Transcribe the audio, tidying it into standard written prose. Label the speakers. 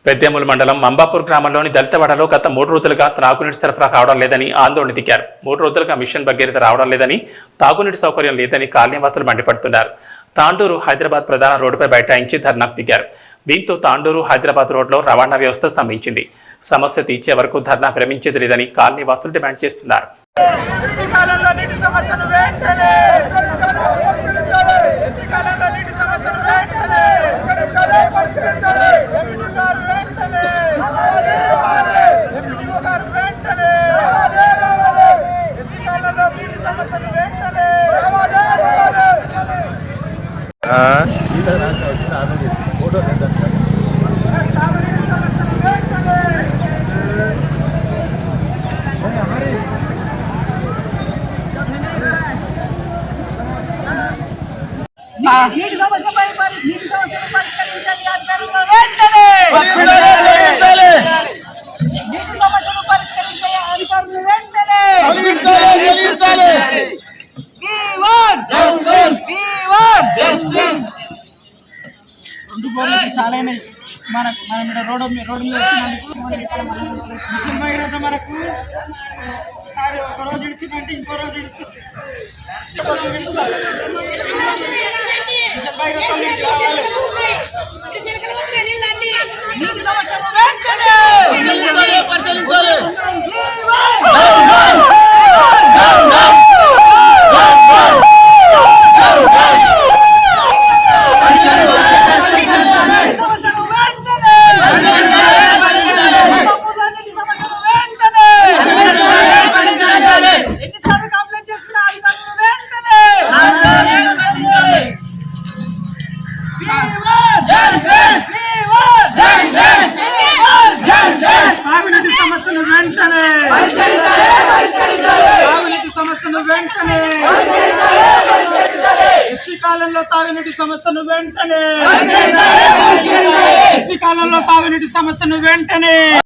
Speaker 1: పెద్దేముల మండలం మంబాపూర్ గ్రామంలోని దళితవాడలో గత 3 రోజులుగా త్రాగునీటి సరఫరా కావడం లేదని ఆందోళన దిగారు. 3 రోజులుగా మిషన్ భగీరథ రావడం లేదని, తాగునీటి సౌకర్యం లేదని కాలనీవాసులు మండిపడుతున్నారు. తాండూరు హైదరాబాద్ ప్రధాన రోడ్డుపై బైఠాయించి ధర్నాకు దిగారు. దీంతో తాండూరు హైదరాబాద్ రోడ్లో రవాణా వ్యవస్థ స్తంభించింది. సమస్య తీర్చే వరకు ధర్నా విరమించేది లేదని కాలనీవాసులు డిమాండ్ చేస్తున్నారు.
Speaker 2: నీటి సమస్యపై నీటి సమస్యను పరిష్కరించండి అధికారులు వెంటనే. నీటి సమస్యను పరిష్కరించే అధికారులు వెంటనే. రెండు పోలీసులు చాలా మన రోడ్డు మీద మిషన్ భగీరథ మనకు ఒకసారి ఒక రోజు ఇడిచిందంటే ఇంకో రోజు ఇడుస్తుంది. నీటి సమస్యను వెంటనే కాలంలో తాగునీటి సమస్యను వెంటనే